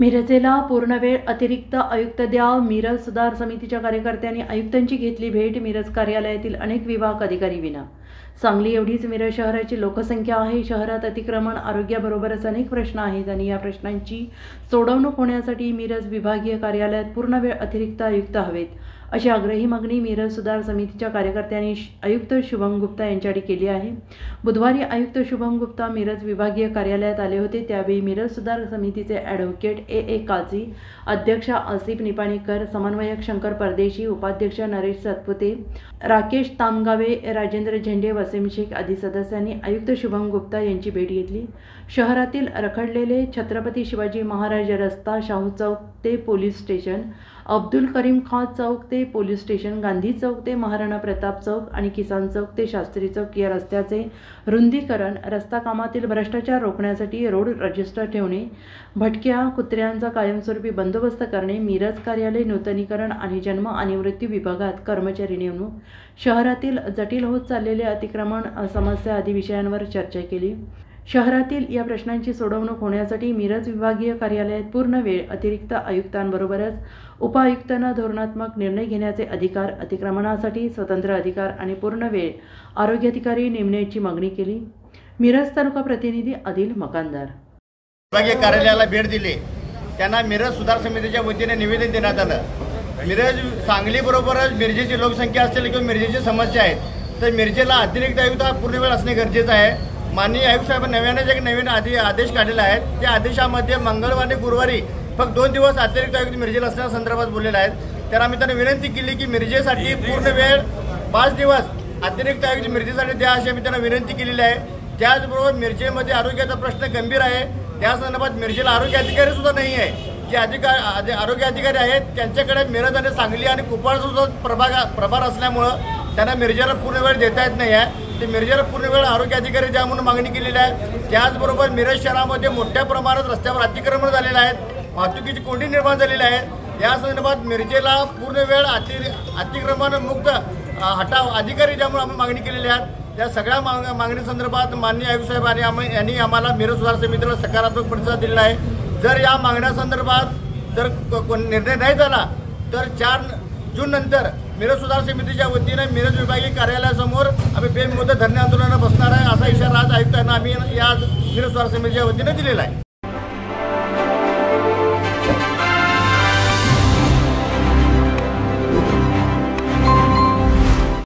मिरजेला पूर्णवेळ अतिरिक्त आयुक्त द्या. मिरज सुधार समितीच्या कार्यकर्त्यांनी आयुक्तांची घेतली भेट. मिरज कार्यालयातील अनेक विभाग अधिकारी विना. सांगली एवढीच मिरज शहराची लोकसंख्या आहे. शहरात अतिक्रमण, आरोग्याबरोबरच अनेक प्रश्न आहेत आणि या प्रश्नांची सोडवणूक होण्यासाठी मिरज विभागीय कार्यालयात पूर्णवेळ अतिरिक्त आयुक्त हवेत, अशी आग्रही मागणी मिरज सुधार समितीच्या कार्यकर्त्यांनी आयुक्त शुभम गुप्ता यांच्याकडे केली आहे. बुधवारी आयुक्त शुभम गुप्ता मिरज विभागीय कार्यालयात आले होते. त्यावेळी मिरज सुधार समितीचे ॲडव्होकेट ए काझी, अध्यक्ष आसिफ निपाणीकर, समन्वयक शंकर परदेशी, उपाध्यक्ष नरेश सातपुते, राकेश तामगावे, राजेंद्र झेंडे, वसीम शेख आदी सदस्यांनी आयुक्त शुभम गुप्ता यांची भेट घेतली. शहरातील रखडलेले छत्रपती शिवाजी महाराज रस्ता, शाहू चौक ते पोलीस स्टेशन, अब्दुल करीम खान चौक ते पोलीस स्टेशन, गांधी चौक ते महाराणा प्रताप चौक आणि किसान चौक ते शास्त्री चौक या रस्त्याचे रुंदीकरण, रस्ता कामातील भ्रष्टाचार रोखण्यासाठी रोड रजिस्टर ठेवणे, भटक्या कुत्र्यांचा कायमस्वरूपी बंदोबस्त करणे, मिरज कार्यालय नूतनीकरण आणि जन्म आणि मृत्यू विभागात कर्मचारी नेमणूक, शहरातील जटिल होत चाललेले अतिक्रमण समस्या आदी विषयांवर चर्चा केली. शहरातील या प्रश्नांची सोडवणूक होण्यासाठी मिरज विभागीय कार्यालयात पूर्ण वेळ अतिरिक्त आयुक्तांबरोबरच उपआयुक्तांना धोरणात्मक निर्णय घेण्याचे अधिकार, अतिक्रमणासाठी स्वतंत्र अधिकार आणि पूर्ण वेळ आरोग्याधिकारी नेमण्याची मागणी केली. मिरज तालुका प्रतिनिधी आदिल मकानदार. विभागीय कार्यालयाला भेट दिली. त्यांना मिरज सुधार समितीच्या वतीने निवेदन देण्यात आलं. मिरज सांगली बरोबरच मिरजेची लोकसंख्या असेल किंवा मिरजेची समस्या आहे, तर मिरजेला अतिरिक्त आयुक्त हा पूर्ण वेळ असणे गरजेचं आहे. माननीय आयुक्त साहेबांनी नवीन आदेश काढलेला आहे. त्या आदेशामध्ये मंगळवार आणि गुरुवारी फक्त 2 दिवस अतिरिक्त आयुक्त मिरजेला असण्या संदर्भात बोललेले आहेत. तर आम्ही त्यांना विनंती केली की मिरजेसाठी पूर्ण वेळ 5 दिवस अतिरिक्त आयुक्त मिरजेसाठी द्या, अशी आम्ही त्यांना विनंती केलेली आहे. त्याचबरोबर मिरजेमध्ये आरोग्याचा प्रश्न गंभीर आहे. त्या संदर्भात मिरजेला आरोग्य अधिकारी सुद्धा नाही आहे. जे आरोग्य अधिकारी आहेत त्यांच्याकडे मिरज आणि सांगली आणि कुपवाड सुद्धा प्रभार असल्यामुळं त्यांना मिरजेला पूर्ण वेळ देता येत नाही आहे. ते मिरजेला पूर्ण वेळ आरोग्य अधिकारी द्या म्हणून मागणी केलेली आहे. त्याचबरोबर मिरज शहरामध्ये मोठ्या प्रमाणात रस्त्यावर अतिक्रमण झालेलं आहे, वाहतुकीची कोंडी निर्माण झालेली आहे. या संदर्भात मिरजेला पूर्ण वेळ अतिक्रमण मुक्त हटाव अधिकारी द्या म्हणून आम्ही मागणी केलेली आहे. त्या सगळ्या मागणी संदर्भात माननीय आयुक्त साहेब यांनी आम्हाला मिरज सुधार समितीला सकारात्मक प्रतिसाद दिलेला आहे. जर या मागण्यासंदर्भात जर निर्णय नाही झाला तर 4 जून नंतर मिरज सुधार समितीच्या वतीने मिरज विभागीय कार्यालयासमोर आम्ही बेमुदत धरणे आंदोलनाला बसणार आहे, असा इशारा आज आयुक्तांना आम्ही या मिरज सुधार समितीच्या वतीने दिलेला आहे.